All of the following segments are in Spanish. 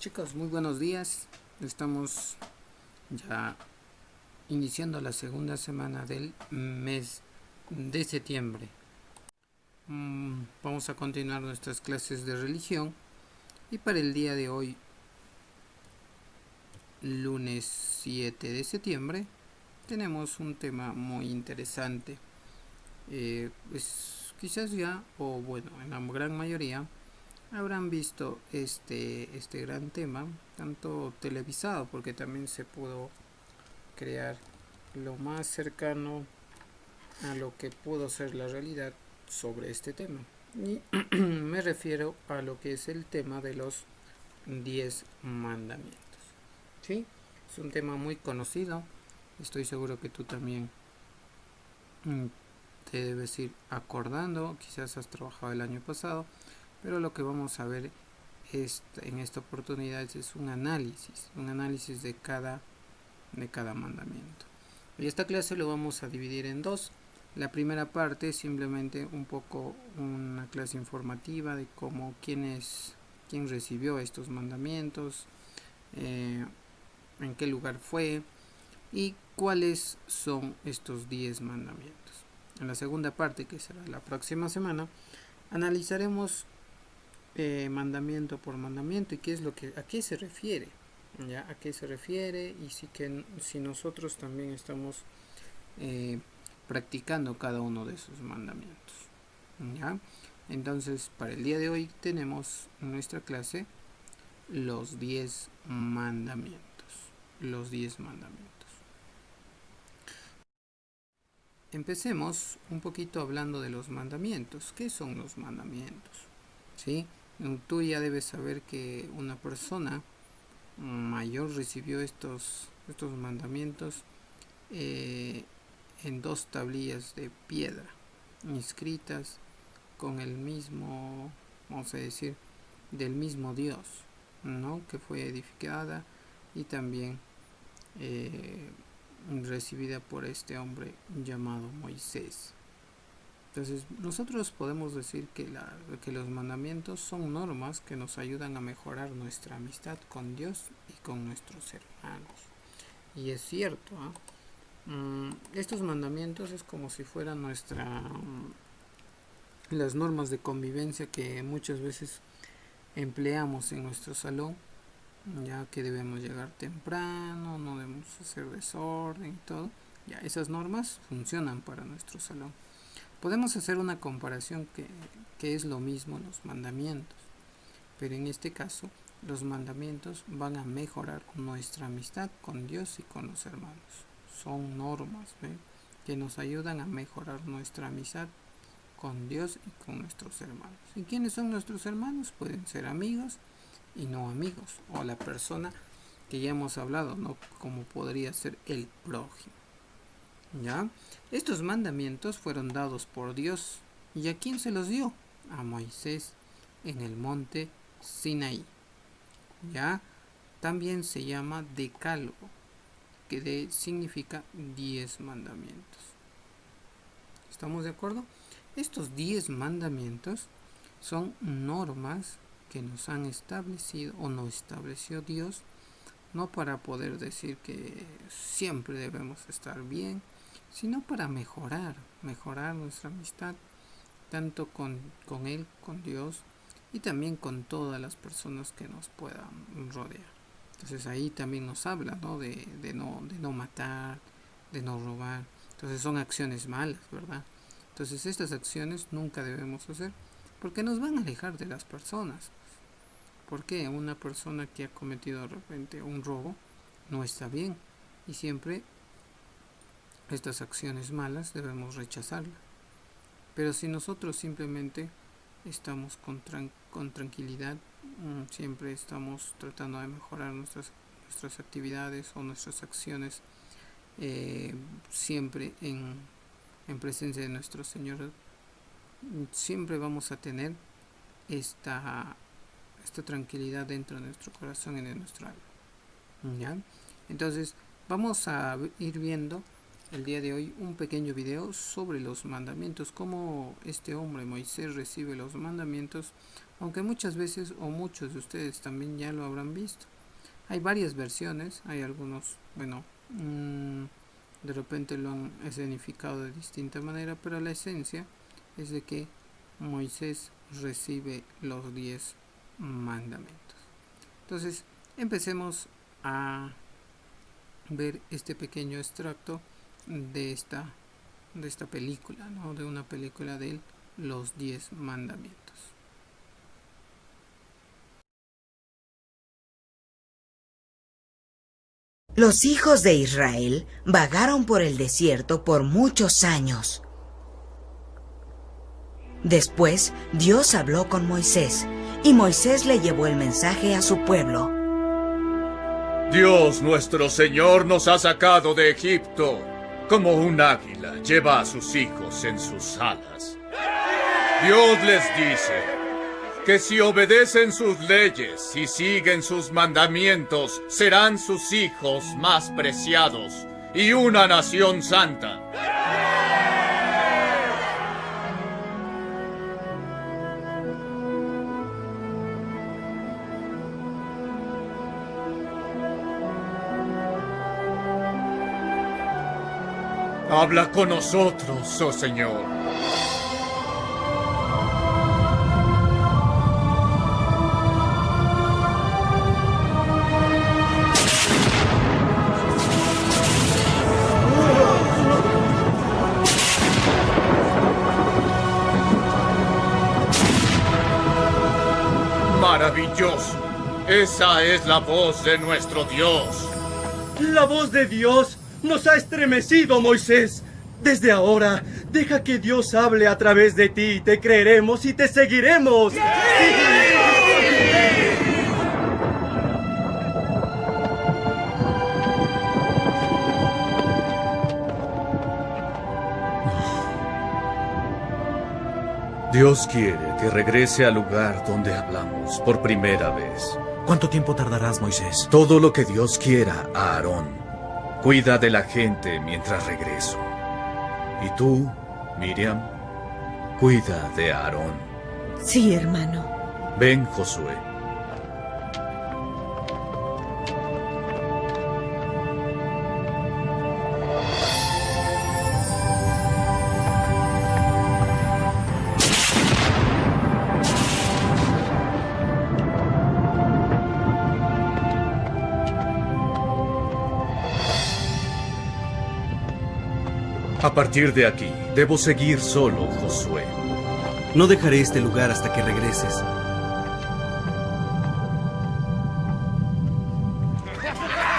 Chicos, muy buenos días. Estamos ya iniciando la segunda semana del mes de septiembre. Vamos a continuar nuestras clases de religión y para el día de hoy, lunes 7 de septiembre, tenemos un tema muy interesante. Pues quizás ya, o bueno, en la gran mayoría, habrán visto este gran tema, tanto televisado, porque también se pudo crear lo más cercano a lo que pudo ser la realidad sobre este tema. Y me refiero a lo que es el tema de los 10 mandamientos. ¿Sí? Es un tema muy conocido. Estoy seguro que tú también te debes ir acordando. Quizás has trabajado el año pasado. Pero lo que vamos a ver en esta oportunidad es un análisis de cada mandamiento. Y esta clase lo vamos a dividir en dos. La primera parte es simplemente un poco una clase informativa de cómo quién recibió estos mandamientos, en qué lugar fue y cuáles son estos 10 mandamientos. En la segunda parte, que será la próxima semana, analizaremos mandamiento por mandamiento y qué es a qué se refiere. ¿Ya? ¿A qué se refiere? Y si nosotros también estamos eh, practicando cada uno de esos mandamientos. ¿Ya? Entonces, para el día de hoy tenemos en nuestra clase los 10 mandamientos. Los 10 mandamientos. Empecemos un poquito hablando de los mandamientos. ¿Qué son los mandamientos? ¿Sí? Tú ya debes saber que una persona mayor recibió estos mandamientos eh, en dos tablillas de piedra inscritas con el mismo, vamos a decir, del mismo Dios, ¿no? Que fue edificada y también eh, recibida por este hombre llamado Moisés. Entonces nosotros podemos decir que los mandamientos son normas que nos ayudan a mejorar nuestra amistad con Dios y con nuestros hermanos. Y es cierto, estos mandamientos es como si fueran las normas de convivencia que muchas veces empleamos en nuestro salón, ya que debemos llegar temprano, no debemos hacer desorden y todo. Ya esas normas funcionan para nuestro salón. Podemos hacer una comparación que es lo mismo los mandamientos, pero en este caso los mandamientos van a mejorar nuestra amistad con Dios y con los hermanos. Son normas, ¿ve?, que nos ayudan a mejorar nuestra amistad con Dios y con nuestros hermanos. ¿Y quiénes son nuestros hermanos? Pueden ser amigos y no amigos, o la persona que ya hemos hablado, ¿no? Como podría ser el prójimo. ¿Ya? Estos mandamientos fueron dados por Dios. ¿Y a quién se los dio? A Moisés en el monte Sinaí. ¿Ya? También se llama decálogo, que significa 10 mandamientos. ¿Estamos de acuerdo? Estos 10 mandamientos son normas que nos han establecido o nos estableció Dios, no para poder decir que siempre debemos estar bien, sino para mejorar nuestra amistad, tanto con Él, con Dios, y también con todas las personas que nos puedan rodear. Entonces ahí también nos habla, ¿no? De no matar, de no robar. Entonces son acciones malas, ¿verdad? Entonces estas acciones nunca debemos hacer porque nos van a alejar de las personas. Porque una persona que ha cometido de repente un robo no está bien y siempre estas acciones malas debemos rechazarlas. Pero si nosotros simplemente estamos con tranquilidad, siempre estamos tratando de mejorar nuestras actividades o nuestras acciones, siempre en presencia de nuestro Señor, siempre vamos a tener esta tranquilidad dentro de nuestro corazón y de nuestro alma. ¿Ya? Entonces vamos a ir viendo el día de hoy un pequeño video sobre los mandamientos, cómo este hombre Moisés recibe los mandamientos, aunque muchas veces o muchos de ustedes también ya lo habrán visto. Hay varias versiones, hay algunos, bueno, de repente lo han escenificado de distinta manera, pero la esencia es de que Moisés recibe los 10 mandamientos. Entonces, empecemos a ver este pequeño extracto de esta película, ¿no? De una película de los 10 mandamientos. Los hijos de Israel vagaron por el desierto por muchos años. Después, Dios habló con Moisés, y Moisés le llevó el mensaje a su pueblo. Dios nuestro Señor nos ha sacado de Egipto, como un águila lleva a sus hijos en sus alas. Dios les dice que si obedecen sus leyes y siguen sus mandamientos, serán sus hijos más preciados y una nación santa. Habla con nosotros, oh Señor. Maravilloso. Esa es la voz de nuestro Dios. La voz de Dios nos ha estremecido, Moisés. Desde ahora, deja que Dios hable a través de ti. Te creeremos y te seguiremos. ¡Sí! Dios quiere que regrese al lugar donde hablamos por primera vez. ¿Cuánto tiempo tardarás, Moisés? Todo lo que Dios quiera, Aarón. Cuida de la gente mientras regreso. Y tú, Miriam, cuida de Aarón. Sí, hermano. Ven, Josué. A partir de aquí, debo seguir solo, Josué. No dejaré este lugar hasta que regreses.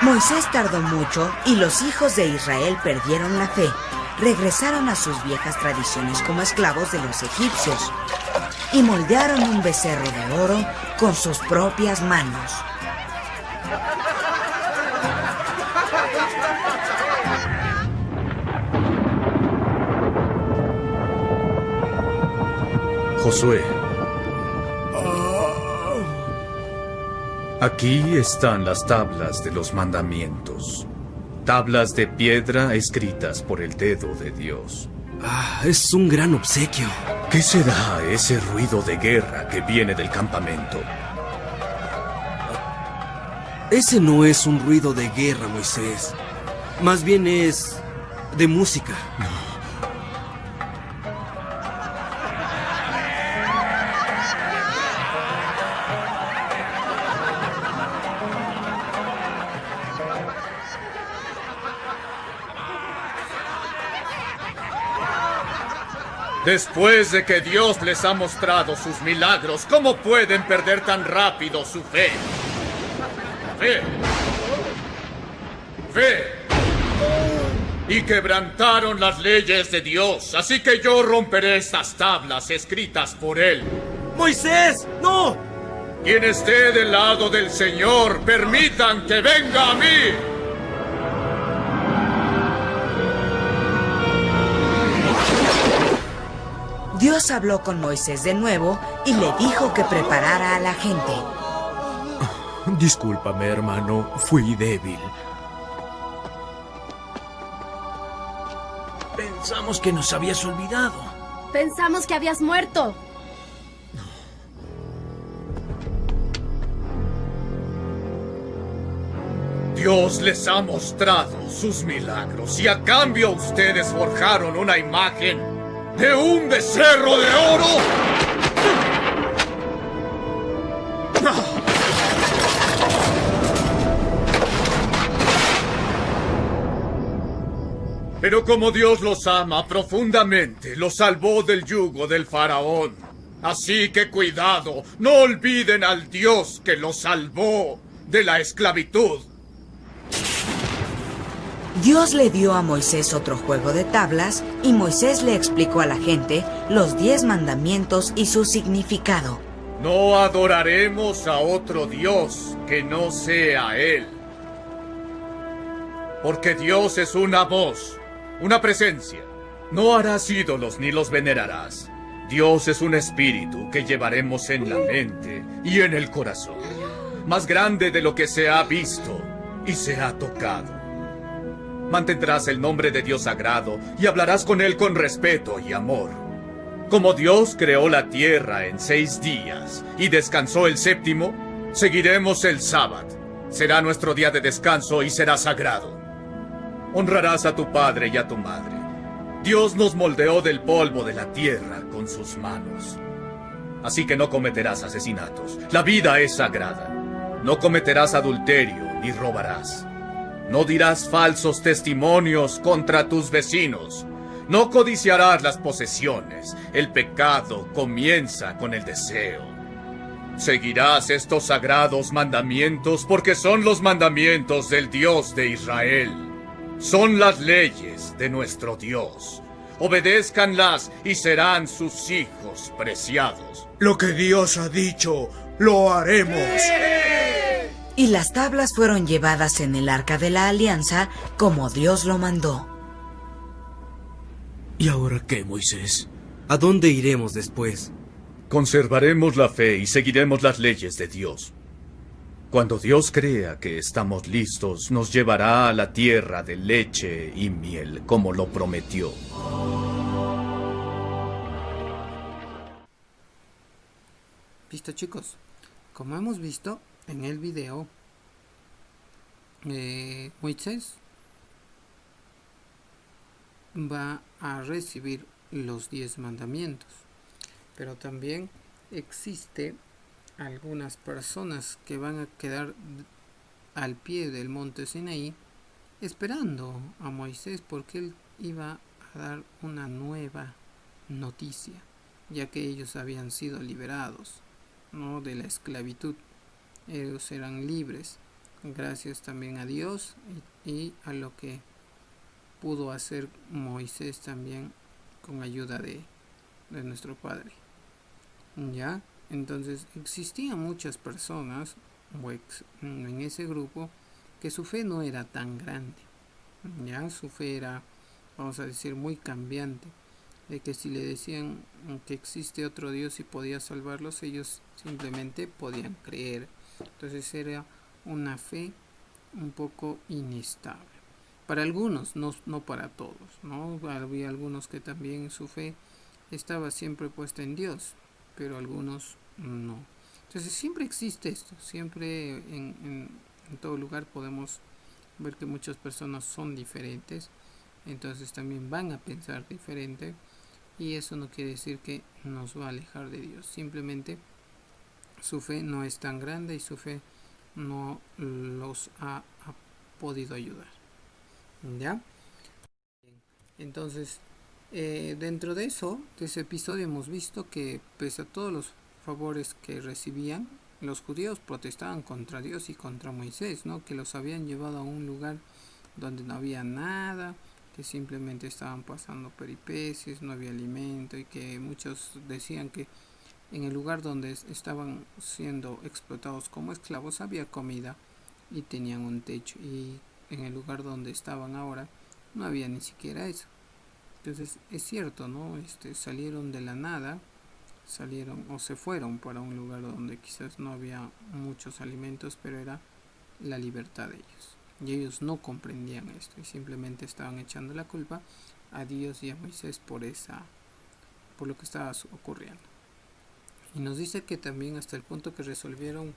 Moisés tardó mucho y los hijos de Israel perdieron la fe. Regresaron a sus viejas tradiciones como esclavos de los egipcios y moldearon un becerro de oro con sus propias manos. Josué. Aquí están las tablas de los mandamientos. Tablas de piedra escritas por el dedo de Dios. Es un gran obsequio. ¿Qué será ese ruido de guerra que viene del campamento? Ese no es un ruido de guerra, Moisés. Más bien es de música. Después de que Dios les ha mostrado sus milagros, ¿cómo pueden perder tan rápido su fe? Fe. Fe. Y quebrantaron las leyes de Dios, así que yo romperé estas tablas escritas por Él. ¡Moisés! ¡No! Quien esté del lado del Señor, permitan que venga a mí. Dios habló con Moisés de nuevo y le dijo que preparara a la gente. Discúlpame, hermano, fui débil. Pensamos que nos habías olvidado. Pensamos que habías muerto. Dios les ha mostrado sus milagros y a cambio ustedes forjaron una imagen de un becerro de oro. Pero como Dios los ama profundamente, los salvó del yugo del faraón. Así que cuidado, no olviden al Dios que los salvó de la esclavitud. Dios le dio a Moisés otro juego de tablas y Moisés le explicó a la gente los 10 mandamientos y su significado. No adoraremos a otro Dios que no sea Él. Porque Dios es una voz, una presencia. No harás ídolos ni los venerarás. Dios es un espíritu que llevaremos en la mente y en el corazón, más grande de lo que se ha visto y se ha tocado. Mantendrás el nombre de Dios sagrado y hablarás con Él con respeto y amor. Como Dios creó la tierra en 6 días y descansó el séptimo, seguiremos el sábado. Será nuestro día de descanso y será sagrado. Honrarás a tu padre y a tu madre. Dios nos moldeó del polvo de la tierra con sus manos. Así que no cometerás asesinatos. La vida es sagrada. No cometerás adulterio ni robarás. No dirás falsos testimonios contra tus vecinos. No codiciarás las posesiones. El pecado comienza con el deseo. Seguirás estos sagrados mandamientos porque son los mandamientos del Dios de Israel. Son las leyes de nuestro Dios. Obedézcanlas y serán sus hijos preciados. Lo que Dios ha dicho, lo haremos. Y las tablas fueron llevadas en el arca de la alianza como Dios lo mandó. ¿Y ahora qué, Moisés? ¿A dónde iremos después? Conservaremos la fe y seguiremos las leyes de Dios. Cuando Dios crea que estamos listos, nos llevará a la tierra de leche y miel, como lo prometió. Listo, chicos. Como hemos visto en el video, Moisés va a recibir los 10 mandamientos, pero también existe algunas personas que van a quedar al pie del monte Sinaí esperando a Moisés porque él iba a dar una nueva noticia, ya que ellos habían sido liberados, ¿no?, de la esclavitud. Ellos eran libres gracias también a Dios y a lo que pudo hacer Moisés también con ayuda de nuestro Padre. ¿Ya? Entonces existían muchas personas en ese grupo que su fe no era tan grande. ¿Ya? Su fe era, vamos a decir, muy cambiante. De que si le decían que existe otro Dios y podía salvarlos, ellos simplemente podían creer. Entonces era una fe un poco inestable. Para algunos, no para todos, ¿no? Había algunos que también su fe estaba siempre puesta en Dios, pero algunos no. Entonces siempre existe esto, siempre en todo lugar podemos ver que muchas personas son diferentes, entonces también van a pensar diferente, y eso no quiere decir que nos va a alejar de Dios, simplemente su fe no es tan grande y su fe no los ha podido ayudar. ¿Ya? Entonces, dentro de ese episodio hemos visto que pese a todos los favores que recibían, los judíos protestaban contra Dios y contra Moisés, ¿no? Que los habían llevado a un lugar donde no había nada, que simplemente estaban pasando peripecias, no había alimento, y que muchos decían que en el lugar donde estaban siendo explotados como esclavos había comida y tenían un techo, y en el lugar donde estaban ahora no había ni siquiera eso. Entonces es cierto, ¿no? Salieron de la nada, salieron o se fueron para un lugar donde quizás no había muchos alimentos, pero era la libertad de ellos, y ellos no comprendían esto y simplemente estaban echando la culpa a Dios y a Moisés por lo que estaba ocurriendo. Y nos dice que también hasta el punto que resolvieron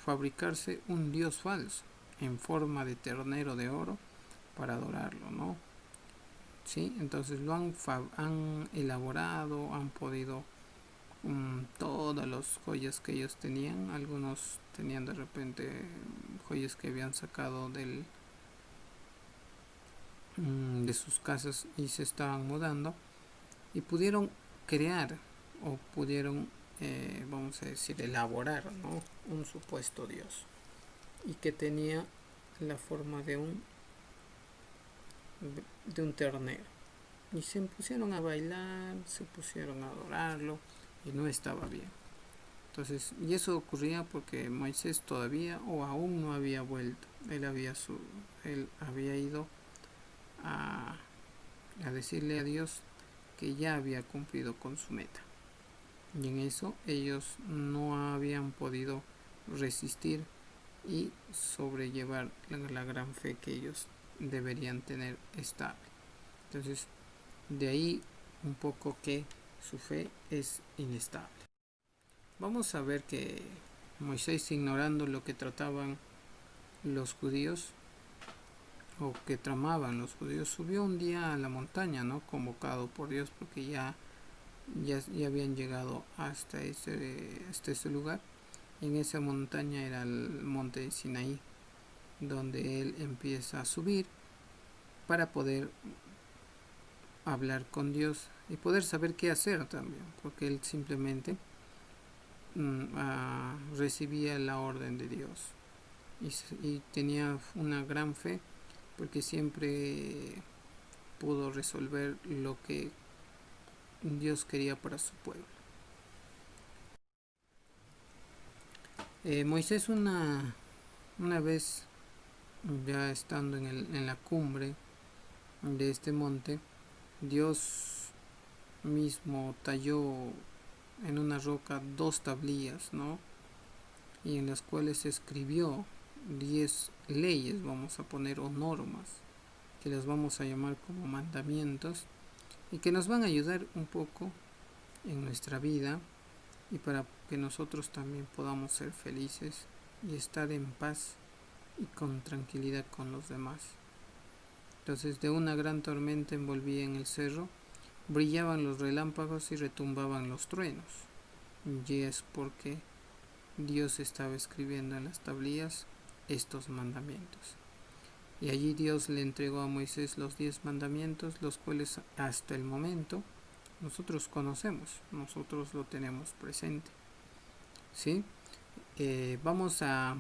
fabricarse un dios falso en forma de ternero de oro para adorarlo, ¿no? Sí, entonces lo han elaborado, han podido todas las joyas que ellos tenían. Algunos tenían de repente joyas que habían sacado de sus casas y se estaban mudando, y pudieron crear o pudieron vamos a decir elaborar, ¿no?, un supuesto dios, y que tenía la forma de un ternero, y se pusieron a bailar, se pusieron a adorarlo, y no estaba bien. Entonces, y eso ocurría porque Moisés todavía o aún no había vuelto. Él había ido a decirle a Dios que ya había cumplido con su meta, y en eso ellos no habían podido resistir y sobrellevar la gran fe que ellos deberían tener estable. Entonces, de ahí un poco que su fe es inestable. Vamos a ver que Moisés, ignorando lo que trataban los judíos o que tramaban los judíos, subió un día a la montaña, ¿no?, convocado por Dios, porque ya habían llegado hasta ese lugar. En esa montaña era el monte de Sinaí, donde él empieza a subir para poder hablar con Dios y poder saber qué hacer también, porque él simplemente recibía la orden de Dios y tenía una gran fe, porque siempre pudo resolver lo que Dios quería para su pueblo. Moisés una vez, ya estando en la cumbre de este monte, Dios mismo talló en una roca 2 tablillas, ¿no?, y en las cuales escribió 10 leyes, vamos a poner, o normas, que las vamos a llamar como mandamientos, y que nos van a ayudar un poco en nuestra vida, y para que nosotros también podamos ser felices y estar en paz y con tranquilidad con los demás. Entonces, de una gran tormenta envolvía en el cerro, brillaban los relámpagos y retumbaban los truenos, y es porque Dios estaba escribiendo en las tablillas estos mandamientos. Y allí Dios le entregó a Moisés los 10 mandamientos, los cuales hasta el momento nosotros conocemos, nosotros lo tenemos presente, ¿sí? Vamos a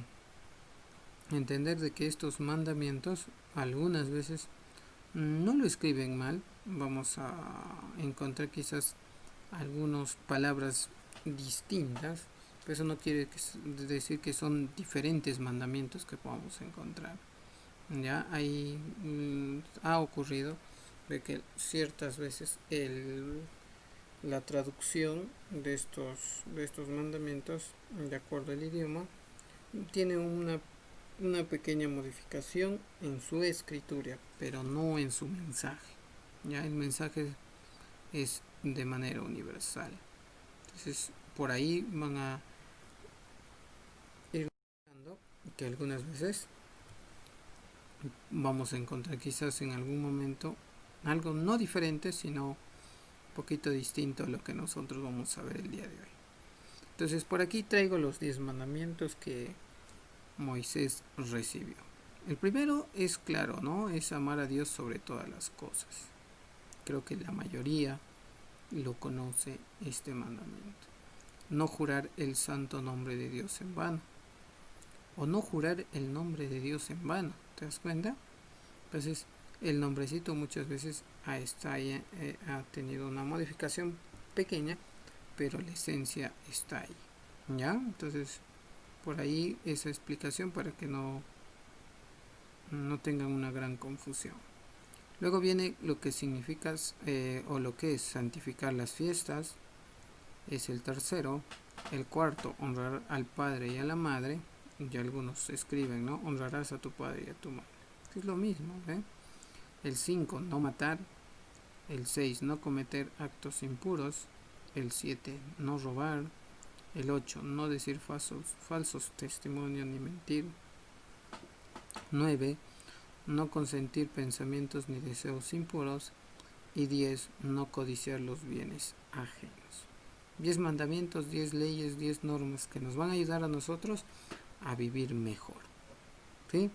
entender de que estos mandamientos algunas veces no lo escriben mal. Vamos a encontrar quizás algunas palabras distintas, pero eso no quiere decir que son diferentes mandamientos que podamos encontrar. Ya ahí ha ocurrido de que ciertas veces la traducción de estos mandamientos, de acuerdo al idioma, tiene una pequeña modificación en su escritura, pero no en su mensaje. Ya el mensaje es de manera universal. Entonces, por ahí van a ir viendo que algunas veces vamos a encontrar quizás en algún momento algo no diferente, sino un poquito distinto a lo que nosotros vamos a ver el día de hoy. Entonces, por aquí traigo los 10 mandamientos que Moisés recibió. El primero es claro, ¿no? Es amar a Dios sobre todas las cosas. Creo que la mayoría lo conoce este mandamiento. No jurar el santo nombre de Dios en vano. O no jurar el nombre de Dios en vano. ¿Te das cuenta? Entonces, el nombrecito muchas veces ha tenido una modificación pequeña, pero la esencia está ahí. ¿Ya? Entonces, por ahí esa explicación para que no tengan una gran confusión. Luego viene lo que significa o lo que es santificar las fiestas. Es el tercero. El cuarto, honrar al padre y a la madre. Y algunos escriben, ¿no? Honrarás a tu padre y a tu madre. que es lo mismo, ¿eh? El 5, no matar. El 6, no cometer actos impuros. El 7, no robar. El 8, no decir falsos testimonios ni mentir. 9, no consentir pensamientos ni deseos impuros. Y 10, no codiciar los bienes ajenos. 10 mandamientos, 10 leyes, 10 normas que nos van a ayudar a nosotros a vivir mejor. ¿Sí?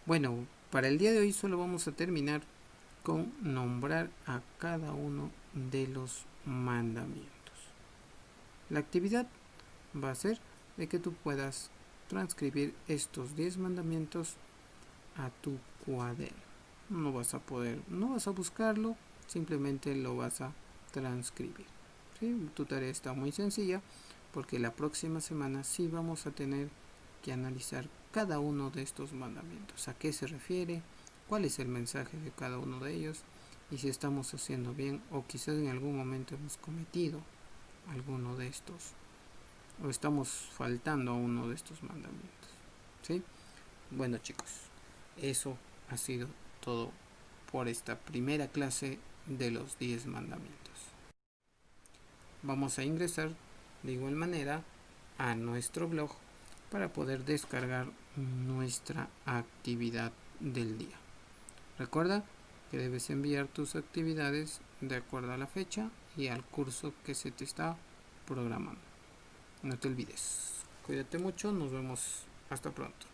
Bueno, para el día de hoy solo vamos a terminar con nombrar a cada uno de los mandamientos. La actividad va a ser de que tú puedas transcribir estos 10 mandamientos a tu cuaderno. No vas a buscarlo, simplemente lo vas a transcribir. ¿Sí? Tu tarea está muy sencilla porque la próxima semana sí vamos a tener que analizar cada uno de estos mandamientos. ¿A qué se refiere? ¿Cuál es el mensaje de cada uno de ellos? Y si estamos haciendo bien o quizás en algún momento hemos cometido alguno de estos o estamos faltando a uno de estos mandamientos. ¿Sí? Bueno, chicos, eso ha sido todo por esta primera clase de los 10 mandamientos. Vamos a ingresar de igual manera a nuestro blog para poder descargar nuestra actividad del día. Recuerda que debes enviar tus actividades de acuerdo a la fecha y al curso que se te está programando. No te olvides. Cuídate mucho, nos vemos hasta pronto.